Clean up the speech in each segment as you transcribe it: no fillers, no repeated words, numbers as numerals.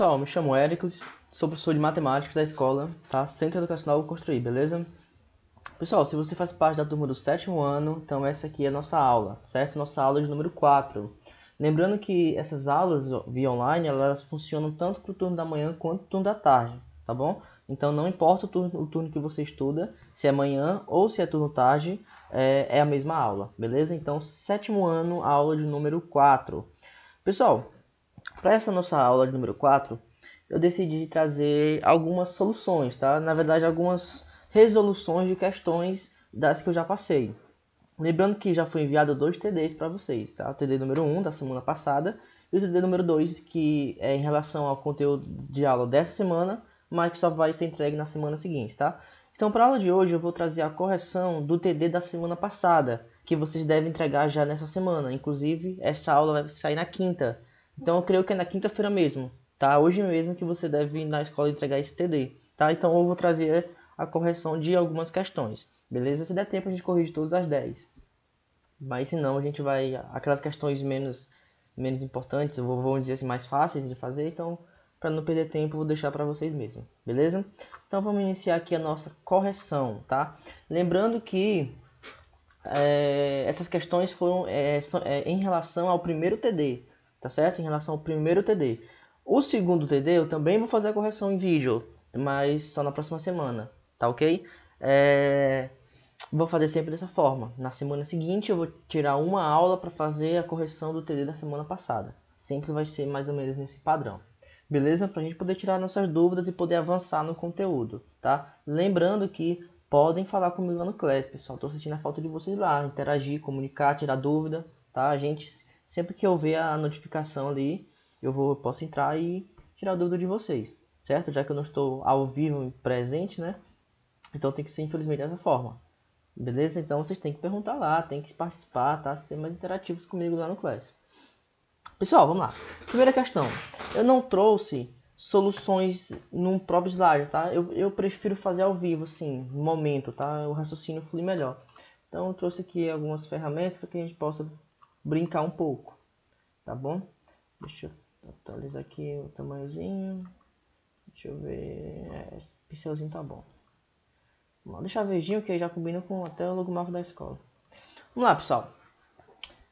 Pessoal, me chamo Éricles, sou professor de matemática da escola, tá? Centro Educacional Construir, beleza? Pessoal, se você faz parte da turma do sétimo ano, então essa aqui é a nossa aula, certo? Nossa aula de número 4. Lembrando que essas aulas via online, elas funcionam tanto para o turno da manhã quanto para o turno da tarde, tá bom? Então não importa o turno que você estuda, se é manhã ou se é turno tarde, é a mesma aula, beleza? Então, sétimo ano, aula de número 4. Pessoal, para essa nossa aula de número 4, eu decidi trazer algumas soluções, tá? Na verdade, algumas resoluções de questões das que eu já passei. Lembrando que já foi enviado 2 TDs para vocês, tá? O TD número 1 da semana passada e o TD número 2, que é em relação ao conteúdo de aula dessa semana, mas que só vai ser entregue na semana seguinte, tá? Então, para a aula de hoje, eu vou trazer a correção do TD da semana passada, que vocês devem entregar já nessa semana. Inclusive, esta aula vai sair na quinta. Então, eu creio que é na quinta-feira mesmo, tá? Hoje mesmo que você deve ir na escola entregar esse TD, tá? Então, eu vou trazer a correção de algumas questões, beleza? Se der tempo, a gente corrige todas as 10. Mas se não, a gente vai... Aquelas questões menos importantes, vamos dizer assim, mais fáceis de fazer. Então, para não perder tempo, eu vou deixar para vocês mesmos, beleza? Então, vamos iniciar aqui a nossa correção, tá? Lembrando que essas questões foram em relação ao primeiro TD, tá certo? Em relação ao primeiro TD. O segundo TD eu também vou fazer a correção em vídeo, mas só na próxima semana, tá ok? Vou fazer sempre dessa forma. Na semana seguinte eu vou tirar uma aula para fazer a correção do TD da semana passada. Sempre vai ser mais ou menos nesse padrão. Beleza? Para a gente poder tirar nossas dúvidas e poder avançar no conteúdo, tá? Lembrando que podem falar comigo lá no Class, pessoal. Estou sentindo a falta de vocês lá. Interagir, comunicar, tirar dúvida, tá? A gente, sempre que eu ver a notificação ali, eu posso entrar e tirar a dúvida de vocês, certo? Já que eu não estou ao vivo e presente, né? Então tem que ser, infelizmente, dessa forma. Beleza? Então vocês têm que perguntar lá, tem que participar, tá? Ser mais interativos comigo lá no Class. Pessoal, vamos lá. Primeira questão. Eu não trouxe soluções num próprio slide, tá? Eu prefiro fazer ao vivo, assim, no momento, tá? O raciocínio flui melhor. Então eu trouxe aqui algumas ferramentas para que a gente possa brincar um pouco, tá bom? Deixa eu atualizar aqui o tamanhozinho. Deixa eu ver... pincelzinho tá bom. Vamos deixar verdinho, que aí já combina com até o logomarco da escola. Vamos lá, pessoal.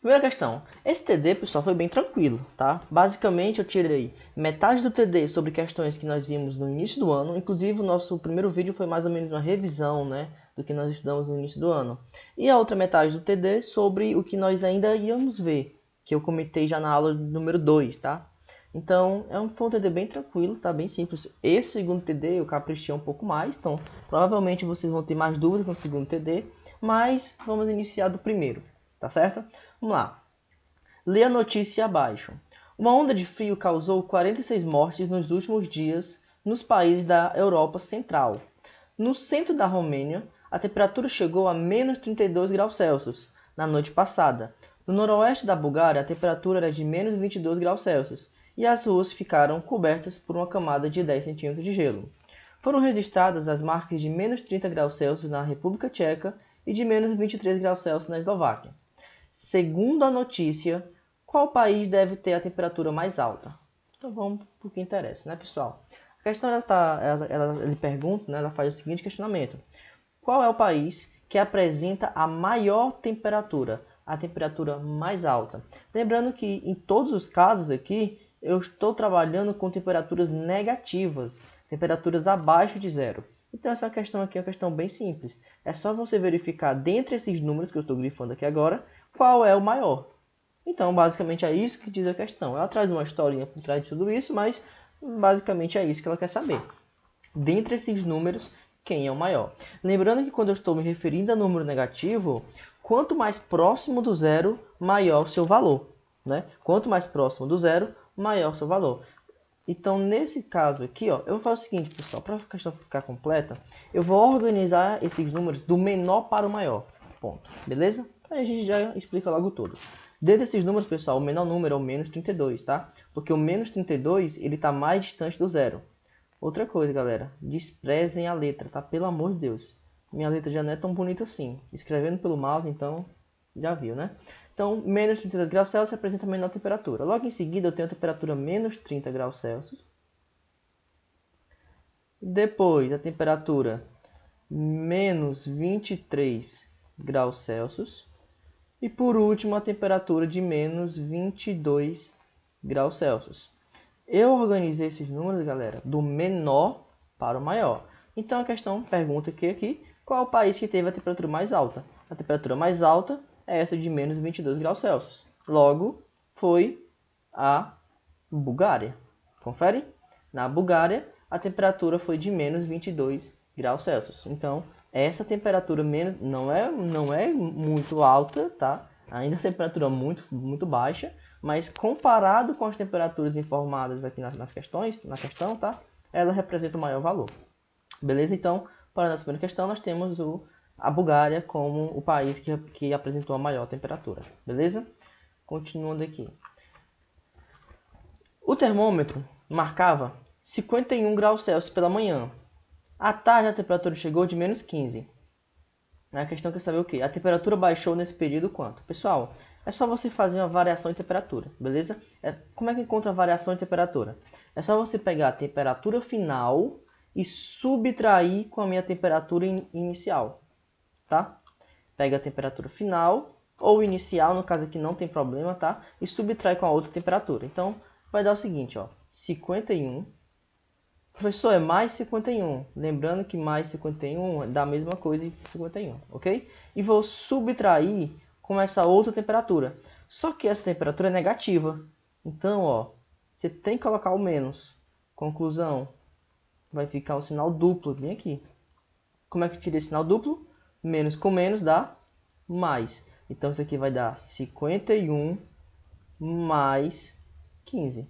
Primeira questão. Esse TD, pessoal, foi bem tranquilo, tá? Basicamente, eu tirei metade do TD sobre questões que nós vimos no início do ano. Inclusive, o nosso primeiro vídeo foi mais ou menos uma revisão, né, do que nós estudamos no início do ano. E a outra metade do TD sobre o que nós ainda íamos ver, que eu comentei já na aula número 2, tá? Então, foi um TD bem tranquilo, tá? Bem simples. Esse segundo TD eu caprichei um pouco mais, então provavelmente vocês vão ter mais dúvidas no segundo TD, mas vamos iniciar do primeiro, tá certo? Vamos lá. Lê a notícia abaixo. Uma onda de frio causou 46 mortes nos últimos dias nos países da Europa Central. No centro da Romênia, a temperatura chegou a menos 32 graus Celsius na noite passada. No noroeste da Bulgária, a temperatura era de menos 22 graus Celsius e as ruas ficaram cobertas por uma camada de 10 centímetros de gelo. Foram registradas as marcas de menos 30 graus Celsius na República Tcheca e de menos 23 graus Celsius na Eslováquia. Segundo a notícia, qual país deve ter a temperatura mais alta? Então vamos para o que interessa, né, pessoal? A questão ele pergunta, né, ela faz o seguinte questionamento: qual é o país que apresenta a maior temperatura, a temperatura mais alta? Lembrando que em todos os casos aqui eu estou trabalhando com temperaturas negativas, temperaturas abaixo de zero. Então essa questão aqui é uma questão bem simples. É só você verificar dentre esses números que eu estou grifando aqui agora, qual é o maior. Então basicamente é isso que diz a questão. Ela traz uma historinha por trás de tudo isso, mas basicamente é isso que ela quer saber. Dentre esses números, quem é o maior? Lembrando que quando eu estou me referindo a número negativo, quanto mais próximo do zero, maior o seu valor, né? Quanto mais próximo do zero, maior o seu valor. Então, nesse caso aqui, ó, eu vou fazer o seguinte, pessoal, para a questão ficar completa, eu vou organizar esses números do menor para o maior, ponto, beleza? Aí a gente já explica logo tudo. Dentre esses números, pessoal, o menor número é o menos 32, tá? Porque o menos 32, ele está mais distante do zero. Outra coisa, galera, desprezem a letra, tá? Pelo amor de Deus. Minha letra já não é tão bonita assim. Escrevendo pelo mouse, então, já viu, né? Então, menos 32 graus Celsius representa a menor temperatura. Logo em seguida, eu tenho a temperatura menos 30 graus Celsius. Depois, a temperatura menos 23 graus Celsius. E por último, a temperatura de menos 22 graus Celsius. Eu organizei esses números, galera, do menor para o maior. Então a questão pergunta aqui, qual é o país que teve a temperatura mais alta? A temperatura mais alta é essa de menos 22 graus Celsius. Logo, foi a Bulgária. Confere? Na Bulgária, a temperatura foi de menos 22 graus Celsius. Então, essa temperatura não é muito alta, tá? Ainda a temperatura muito baixa, mas comparado com as temperaturas informadas aqui na questão, tá? Ela representa o maior valor. Beleza? Então, para a nossa primeira questão, nós temos a Bulgária como o país que apresentou a maior temperatura. Beleza? Continuando aqui. O termômetro marcava 51 graus Celsius pela manhã. À tarde, a temperatura chegou de menos 15. A questão quer saber o quê? A temperatura baixou nesse período quanto? Pessoal, é só você fazer uma variação de temperatura, beleza? Como é que encontra a variação de temperatura? É só você pegar a temperatura final e subtrair com a minha temperatura inicial, tá? Pega a temperatura final ou inicial, no caso aqui não tem problema, tá? E subtrai com a outra temperatura. Então, vai dar o seguinte, ó, 51. Professor, é mais 51. Lembrando que mais 51 dá a mesma coisa que 51, ok? E vou subtrair com essa outra temperatura. Só que essa temperatura é negativa. Então, ó, você tem que colocar o menos. Conclusão, vai ficar o sinal duplo bem aqui. Como é que tira esse sinal duplo? Menos com menos dá mais. Então, isso aqui vai dar 51 mais 15.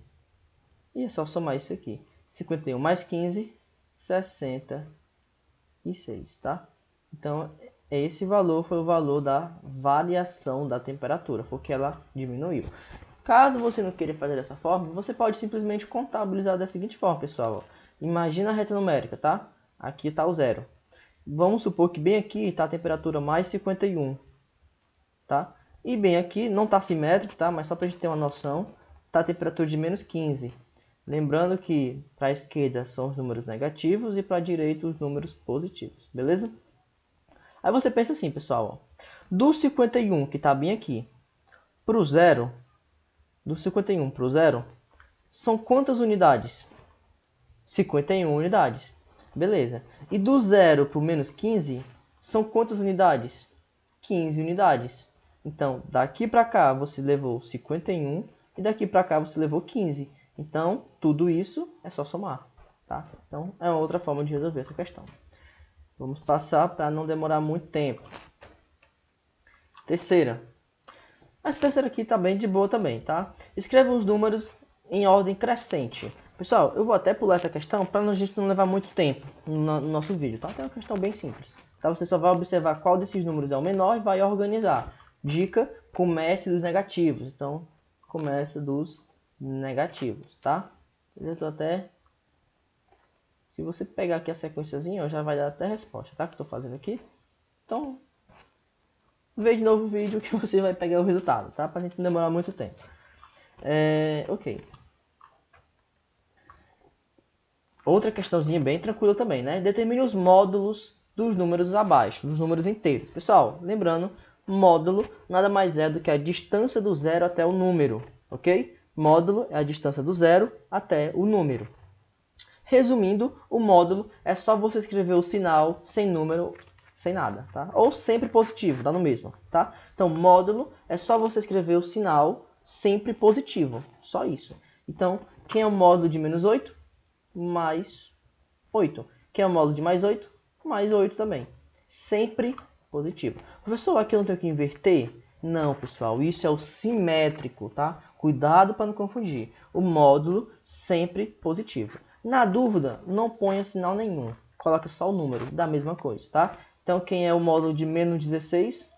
E é só somar isso aqui. 51 mais 15, 66, tá? Então, esse valor foi o valor da variação da temperatura, porque ela diminuiu. Caso você não queira fazer dessa forma, você pode simplesmente contabilizar da seguinte forma, pessoal. Imagina a reta numérica, tá? Aqui está o zero. Vamos supor que bem aqui está a temperatura mais 51, tá? E bem aqui, não está simétrico, tá? Mas só para a gente ter uma noção, está a temperatura de menos 15. Lembrando que para a esquerda são os números negativos e para a direita os números positivos, beleza? Aí você pensa assim, pessoal, ó, do 51, que está bem aqui, para o zero, do 51 para o zero, são quantas unidades? 51 unidades, beleza. E do zero para o menos 15, são quantas unidades? 15 unidades. Então, daqui para cá você levou 51 e daqui para cá você levou 15. Então, tudo isso é só somar, tá? Então, é uma outra forma de resolver essa questão. Vamos passar para não demorar muito tempo. Terceira. Essa terceira aqui está bem de boa também, tá? Escreva os números em ordem crescente. Pessoal, eu vou até pular essa questão para a gente não levar muito tempo no nosso vídeo, tá? É uma questão bem simples. Tá? Você só vai observar qual desses números é o menor e vai organizar. Dica, comece dos negativos. Então, começa dos negativos, tá? Eu tô até... Se você pegar aqui a sequenciazinha, já vai dar até a resposta, tá? Que eu tô fazendo aqui. Então, vê de novo o vídeo que você vai pegar o resultado, tá? Pra gente não demorar muito tempo. Ok. Outra questãozinha bem tranquila também, né? Determine os módulos dos números abaixo, dos números inteiros. Pessoal, lembrando, módulo nada mais é do que a distância do zero até o número, ok? Módulo é a distância do zero até o número. Resumindo, o módulo é só você escrever o sinal sem número, sem nada, tá? Ou sempre positivo, dá no mesmo, tá? Então, módulo é só você escrever o sinal sempre positivo, só isso. Então, quem é o módulo de menos 8? Mais 8. Quem é o módulo de mais 8? Mais 8 também. Sempre positivo. Professor, aqui eu não tenho que inverter? Não, pessoal, isso é o simétrico, tá? Cuidado para não confundir. O módulo sempre positivo. Na dúvida, não ponha sinal nenhum. Coloque só o número da mesma coisa, tá? Então, quem é o módulo de menos 16?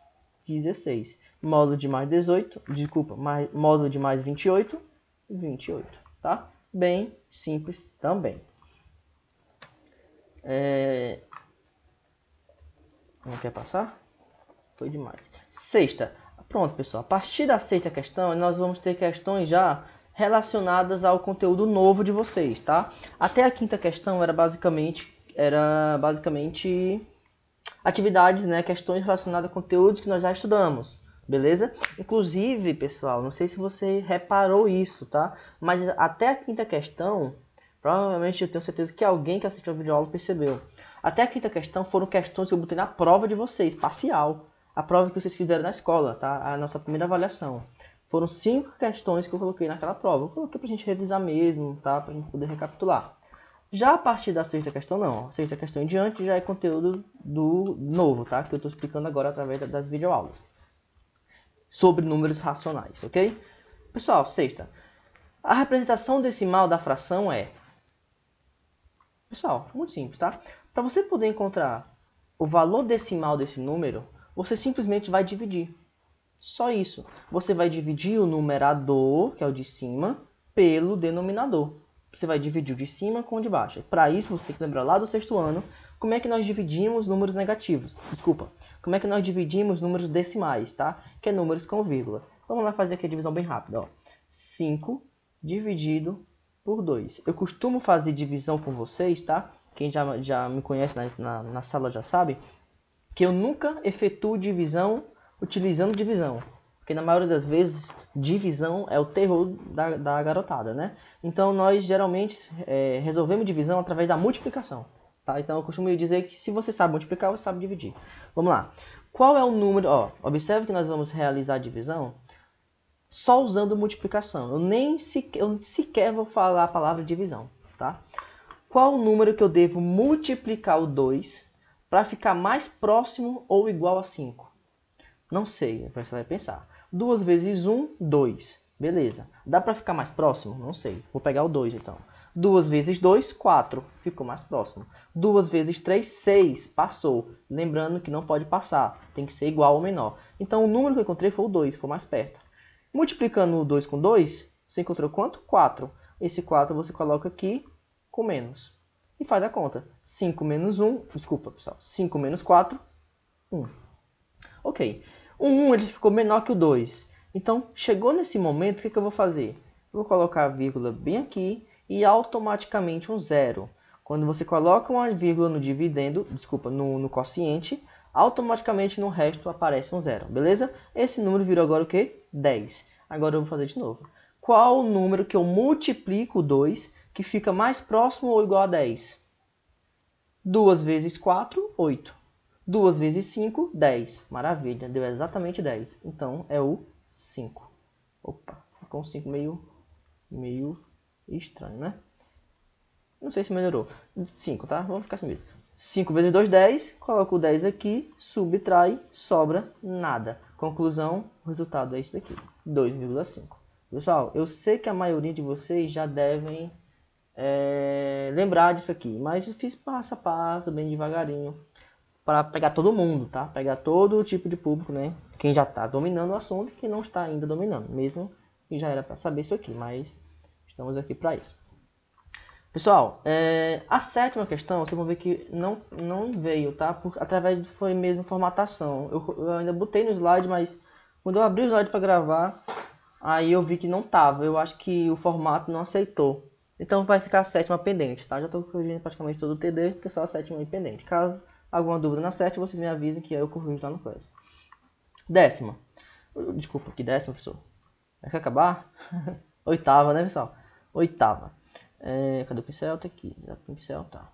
16. Módulo de mais 18, desculpa, módulo de mais 28? 28, tá? Bem simples também. Não quer passar? Foi demais. Sexta. Pronto, pessoal. A partir da sexta questão, nós vamos ter questões já relacionadas ao conteúdo novo de vocês, tá? Até a quinta questão era basicamente atividades, né, questões relacionadas a conteúdos que nós já estudamos, beleza? Inclusive, pessoal, não sei se você reparou isso, tá? Mas até a quinta questão, provavelmente eu tenho certeza que alguém que assistiu a videoaula percebeu. Até a quinta questão foram questões que eu botei na prova de vocês, parcial. A prova que vocês fizeram na escola, tá? A nossa primeira avaliação. Foram 5 questões que eu coloquei naquela prova. Eu coloquei pra gente revisar mesmo, tá? Pra gente poder recapitular. Já a partir da sexta questão, não. A sexta questão em diante já é conteúdo do novo, tá? Que eu estou explicando agora através das videoaulas. Sobre números racionais, ok? Pessoal, sexta. A representação decimal da fração é... Pessoal, muito simples, tá? Para você poder encontrar o valor decimal desse número, você simplesmente vai dividir. Só isso. Você vai dividir o numerador, que é o de cima, pelo denominador. Você vai dividir o de cima com o de baixo. Para isso, você tem que lembrar lá do sexto ano como é que nós dividimos números negativos. Desculpa. Como é que nós dividimos números decimais, tá? Que é números com vírgula. Vamos lá fazer aqui a divisão bem rápida. Ó. 5 dividido por 2. Eu costumo fazer divisão com vocês, tá? Quem já me conhece na sala já sabe que eu nunca efetuo divisão utilizando divisão. Porque na maioria das vezes, divisão é o terror da garotada, né? Então, nós geralmente resolvemos divisão através da multiplicação. Tá? Então, eu costumo dizer que se você sabe multiplicar, você sabe dividir. Vamos lá. Qual é o número? Ó, observe que nós vamos realizar a divisão só usando multiplicação. Eu sequer vou falar a palavra divisão. Tá? Qual o número que eu devo multiplicar o 2 para ficar mais próximo ou igual a 5? Não sei, você vai pensar. 2 vezes 1, 2. Beleza. Dá para ficar mais próximo? Não sei. Vou pegar o 2 então. 2 vezes 2, 4. Ficou mais próximo. 2 vezes 3, 6. Passou. Lembrando que não pode passar. Tem que ser igual ou menor. Então o número que eu encontrei foi o 2, foi mais perto. Multiplicando o 2 com 2, você encontrou quanto? 4. Esse 4 você coloca aqui com menos. E faz a conta. 5 menos 1, desculpa pessoal. 5 menos 4, 1. Ok. O 1 ele ficou menor que o 2. Então, chegou nesse momento, o que eu vou fazer? Eu vou colocar a vírgula bem aqui e automaticamente um 0. Quando você coloca uma vírgula no dividendo, desculpa, no quociente, automaticamente no resto aparece um 0, beleza? Esse número virou agora o quê? 10. Agora eu vou fazer de novo. Qual o número que eu multiplico o 2 que fica mais próximo ou igual a 10? 2 vezes 4, 8. 2 vezes 5, 10. Maravilha, deu exatamente 10. Então, é o 5. Opa, ficou um 5 meio estranho, né? Não sei se melhorou. 5, tá? Vamos ficar assim mesmo. 5 vezes 2, 10. Coloco o 10 aqui, subtrai, sobra nada. Conclusão, o resultado é esse daqui, 2,5. Pessoal, eu sei que a maioria de vocês já devem lembrar disso aqui, mas eu fiz passo a passo, bem devagarinho, para pegar todo mundo, tá? Pegar todo tipo de público, né? Quem já está dominando o assunto e quem não está ainda dominando. Mesmo que já era para saber isso aqui, mas estamos aqui para isso. Pessoal, a sétima questão, vocês vão ver que não veio, tá? Através foi mesmo formatação. Eu ainda botei no slide, mas quando eu abri o slide para gravar, aí eu vi que não tava. Eu acho que o formato não aceitou. Então vai ficar a sétima pendente, tá? Já estou corrigindo praticamente todo o TD, porque só a sétima é pendente. Caso alguma dúvida na sétima, vocês me avisem que eu corrijo lá no coisa. Décima. Desculpa, que décima, professor? Quer acabar? Oitava, né, pessoal? Oitava. Cadê o pincel? Tá aqui. O pincel, tá.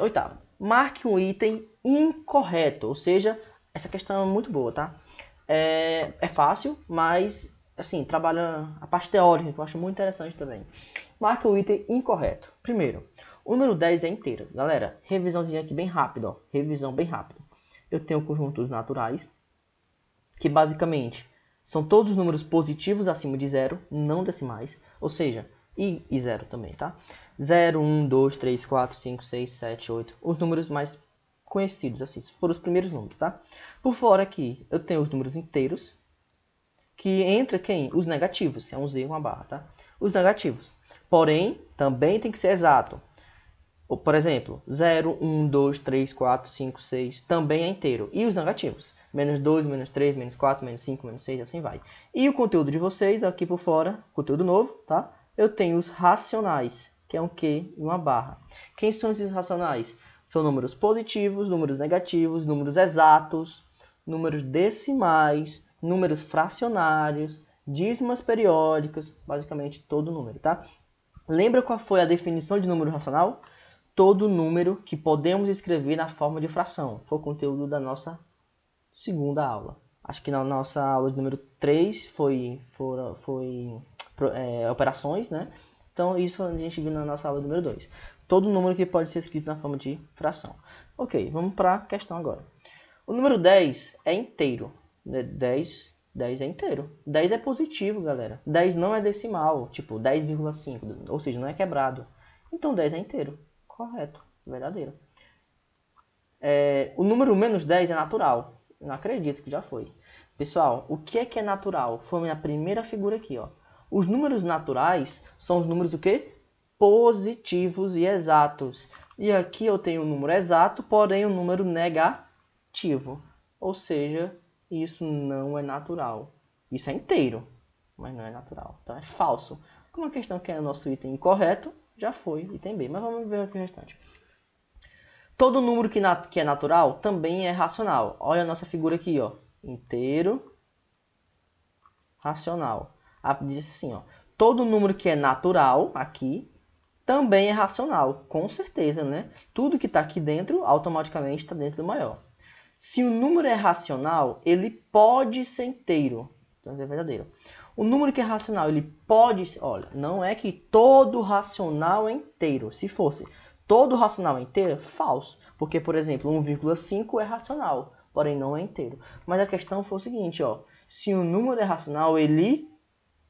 Oitava. Marque um item incorreto. Ou seja, essa questão é muito boa, tá? É fácil, mas, assim, trabalha a parte teórica, que eu acho muito interessante também. Marque o item incorreto. Primeiro, o número 10 é inteiro. Galera, revisãozinha aqui bem rápida, ó. Revisão bem rápida. Eu tenho conjuntos naturais, que basicamente são todos os números positivos acima de 0, não decimais. Ou seja, e 0 também, tá? 0, 1, 2, 3, 4, 5, 6, 7, 8. Os números mais conhecidos, assim, foram os primeiros números, tá? Por fora aqui, eu tenho os números inteiros, que entra quem? Os negativos. É um Z e uma barra, tá? Os negativos. Porém, também tem que ser exato. Ou, por exemplo, 0, 1, 2, 3, 4, 5, 6 também é inteiro. E os negativos? Menos 2, menos 3, menos 4, menos 5, menos 6, assim vai. E o conteúdo de vocês, aqui por fora, conteúdo novo, tá? Eu tenho os racionais, que é um Q e uma barra. Quem são esses racionais? São números positivos, números negativos, números exatos, números decimais, números fracionários, dízimas periódicas, basicamente todo número, tá? Lembra qual foi a definição de número racional? Todo número que podemos escrever na forma de fração. Foi o conteúdo da nossa segunda aula. Acho que na nossa aula de número 3 foi operações, né? Então isso a gente viu na nossa aula número 2. Todo número que pode ser escrito na forma de fração. Ok, vamos para a questão agora. O número 10 é inteiro. 10 é inteiro. 10 é positivo, galera. 10 não é decimal, tipo 10,5, ou seja, não é quebrado. Então 10 é inteiro. Correto, verdadeiro. O número menos 10 é natural. Não acredito que já foi. Pessoal, o que é natural? Foi a minha primeira figura aqui, ó. Os números naturais são os números o quê? Positivos e exatos. E aqui eu tenho um número exato, porém um número negativo. Ou seja, isso não é natural. Isso é inteiro, mas não é natural. Então é falso. Como a questão que é nosso item incorreto, já foi item B. Mas vamos ver aqui o restante. Todo número que é natural também é racional. Olha a nossa figura aqui, ó. Inteiro, racional. Diz assim, ó. Todo número que é natural, aqui, também é racional. Com certeza, né? Tudo que está aqui dentro, automaticamente está dentro do maior. Se o número é racional, ele pode ser inteiro. Então, é verdadeiro. O número que é racional, ele pode ser... Olha, não é que todo racional é inteiro. Se fosse todo racional é inteiro, falso. Porque, por exemplo, 1,5 é racional, porém não é inteiro. Mas a questão foi o seguinte, ó. Se o número é racional, ele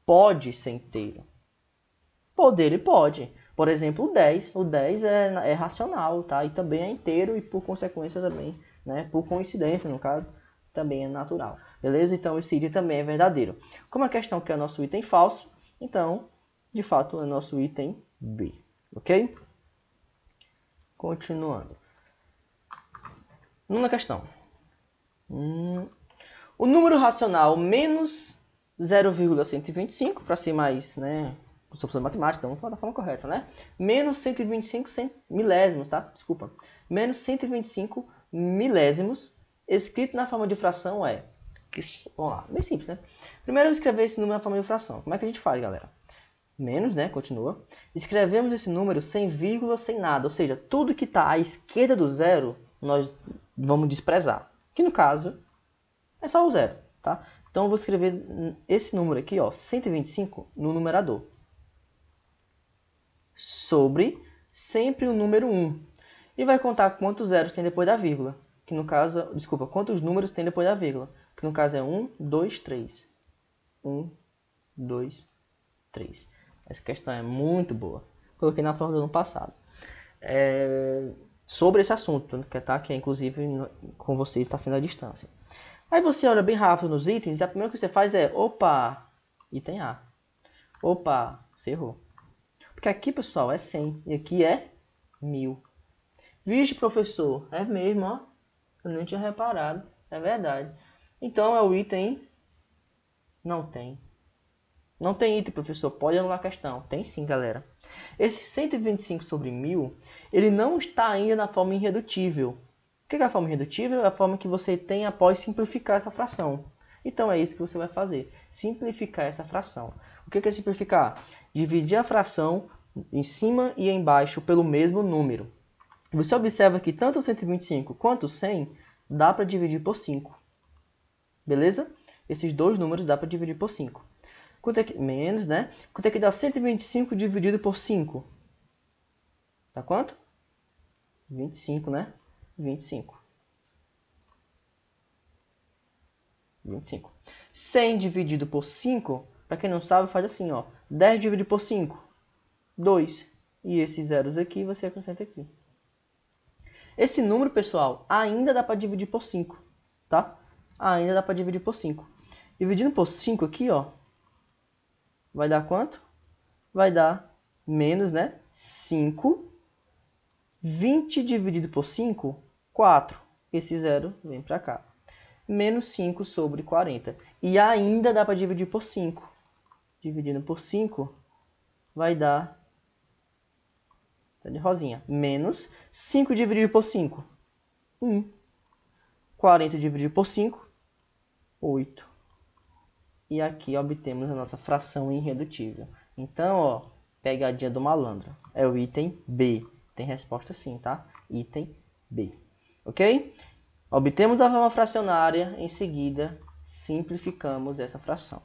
pode ser inteiro. Poder, ele pode. Por exemplo, o 10. O 10 é racional, tá? E também é inteiro e, por consequência, também, né? Por coincidência, no caso, também é natural. Beleza? Então, esse item também é verdadeiro. Como a questão que é nosso item falso, então, de fato, é nosso item B. Ok? Continuando. Nona questão. O número racional menos 0,125, para ser mais, né? Sou professor de matemática, então vamos falar da forma correta, né? Menos 125 milésimos, tá? Desculpa. Menos 125 milésimos, escrito na forma de fração é... Vamos lá, bem simples, né? Primeiro eu escrever esse número na forma de fração. Como é que a gente faz, galera? Menos, né? Continua. Escrevemos esse número sem vírgula, sem nada. Ou seja, tudo que está à esquerda do zero, nós vamos desprezar. Que no caso, é só o zero, tá? Então eu vou escrever esse número aqui, ó, 125, no numerador. Sobre sempre o número 1. E vai contar quantos zeros tem depois da vírgula. Que no caso, desculpa, quantos números tem depois da vírgula. Que no caso é 1, 2, 3. 1, 2, 3. Essa questão é muito boa. Coloquei na prova do ano passado. Sobre esse assunto, que inclusive com vocês está sendo à distância. Aí você olha bem rápido nos itens e a primeira coisa que você faz é, opa, item A. Opa, você errou. Porque aqui, pessoal, é 100 e aqui é 1000. Vixe, professor, é mesmo, ó. Eu nem tinha reparado, é verdade. Então é o item... Não tem. Não tem item, professor, pode anular a questão. Tem sim, galera. Esse 125 sobre 1000, ele não está ainda na forma irredutível. O que é a forma irredutível? É a forma que você tem após simplificar essa fração. Então é isso que você vai fazer, simplificar essa fração. O que é simplificar? Dividir a fração em cima e embaixo pelo mesmo número. Você observa que tanto o 125 quanto o 100 dá para dividir por 5. Beleza? Esses dois números dá para dividir por 5. Quanto é que... Menos, né? Quanto é que dá 125 dividido por 5? Dá quanto? 25, né? 25. 25. 100 dividido por 5, para quem não sabe, faz assim, ó. 10 dividido por 5, 2. E esses zeros aqui você acrescenta aqui. Esse número, pessoal, ainda dá para dividir por 5, tá? Ainda dá para dividir por 5. Dividindo por 5 aqui, ó, vai dar quanto? Vai dar menos, né? 5 20 dividido por 5, 4. Esse zero vem para cá. Menos 5 sobre 40. E ainda dá para dividir por 5. Dividindo por 5 vai dar, tá de rosinha, menos 5 dividido por 5, 1. 40 dividido por 5, 8. E aqui obtemos a nossa fração irredutível. Então, ó, pegadinha do malandro. É o item B. Tem resposta sim, tá? Item B. Ok? Obtemos a forma fracionária, em seguida simplificamos essa fração.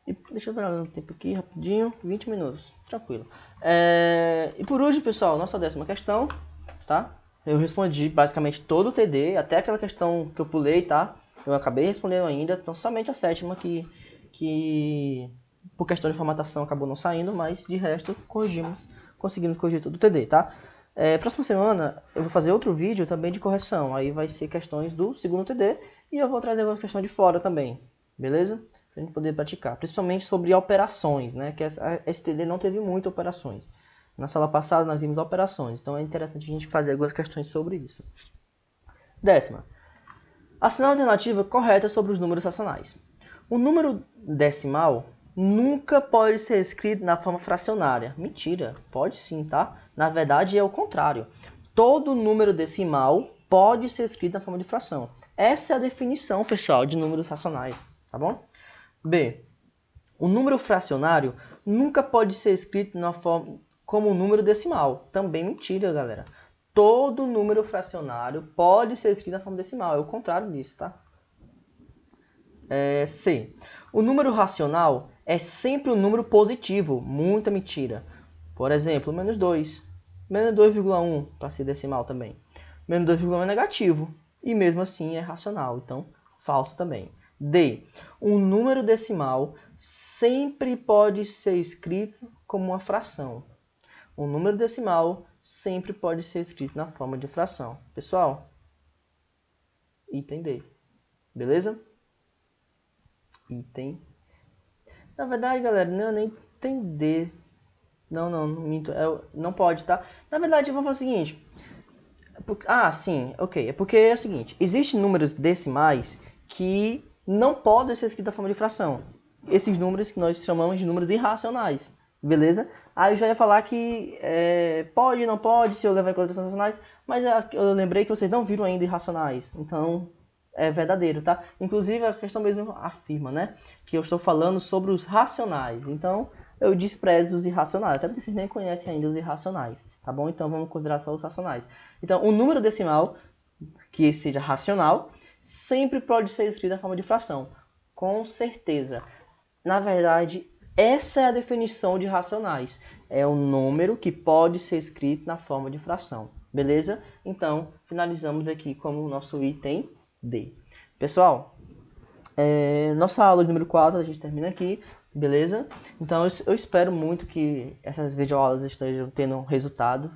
E deixa eu dar um tempo aqui rapidinho, 20 minutos, tranquilo. E por último, pessoal, nossa 10ª questão, tá? Eu respondi basicamente todo o TD, até aquela questão que eu pulei, tá? Eu acabei respondendo ainda, então somente a 7ª que por questão de formatação acabou não saindo, mas de resto conseguimos corrigir todo o TD, tá? Próxima semana eu vou fazer outro vídeo também de correção, aí vai ser questões do segundo TD e eu vou trazer algumas questões de fora também, beleza? Pra gente poder praticar, principalmente sobre operações, né? Que esse TD não teve muitas operações. Na sala passada nós vimos operações, então é interessante a gente fazer algumas questões sobre isso. 10ª. Assinar a alternativa correta sobre os números racionais. O número decimal nunca pode ser escrito na forma fracionária. Mentira, pode sim, tá? Na verdade é o contrário. Todo número decimal pode ser escrito na forma de fração. Essa é a definição, pessoal, de números racionais, tá bom? B. O número fracionário nunca pode ser escrito na forma como um número decimal. Também mentira, galera. Todo número fracionário pode ser escrito na forma decimal. É o contrário disso, tá? C. O número racional é sempre um número positivo. Muita mentira. Por exemplo, menos 2. Menos 2,1 para ser decimal também. Menos 2,1 é negativo. E mesmo assim é racional. Então, falso também. D. Um número decimal sempre pode ser escrito como uma fração. Um número decimal sempre pode ser escrito na forma de fração. Pessoal, item D. Beleza? Item. Na verdade, galera, não é nem item D. Não minto. Não pode, tá? Na verdade, vamos fazer o seguinte. Sim, ok. É porque é o seguinte. Existem números decimais que não podem ser escritos na forma de fração. Esses números que nós chamamos de números irracionais. Beleza? Aí eu já ia falar que pode, não pode, se eu levar em consideração racionais, mas eu lembrei que vocês não viram ainda irracionais. Então, é verdadeiro, tá? Inclusive, a questão mesmo afirma, né? Que eu estou falando sobre os racionais. Então, eu desprezo os irracionais, até porque vocês nem conhecem ainda os irracionais, tá bom? Então, vamos considerar só os racionais. Então, um número decimal que seja racional sempre pode ser escrito na forma de fração. Com certeza. Na verdade, essa é a definição de racionais. É um número que pode ser escrito na forma de fração. Beleza? Então, finalizamos aqui como o nosso item D. Pessoal, nossa aula número 4 a gente termina aqui. Beleza? Então, eu espero muito que essas videoaulas estejam tendo resultado.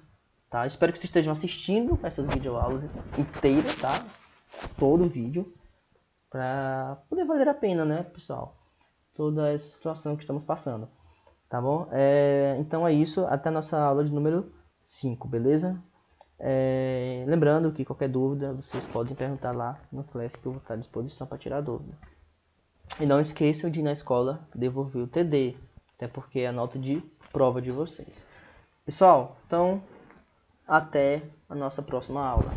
Tá? Espero que vocês estejam assistindo essas videoaulas inteiras, tá? Todo o vídeo. Para poder valer a pena, né, pessoal? Toda essa situação que estamos passando, tá bom? Então é isso, até a nossa aula de número 5, beleza? Lembrando que qualquer dúvida, vocês podem perguntar lá no Class que eu vou estar à disposição para tirar dúvida. E não esqueçam de ir na escola devolver o TD, até porque é a nota de prova de vocês. Pessoal, então, até a nossa próxima aula.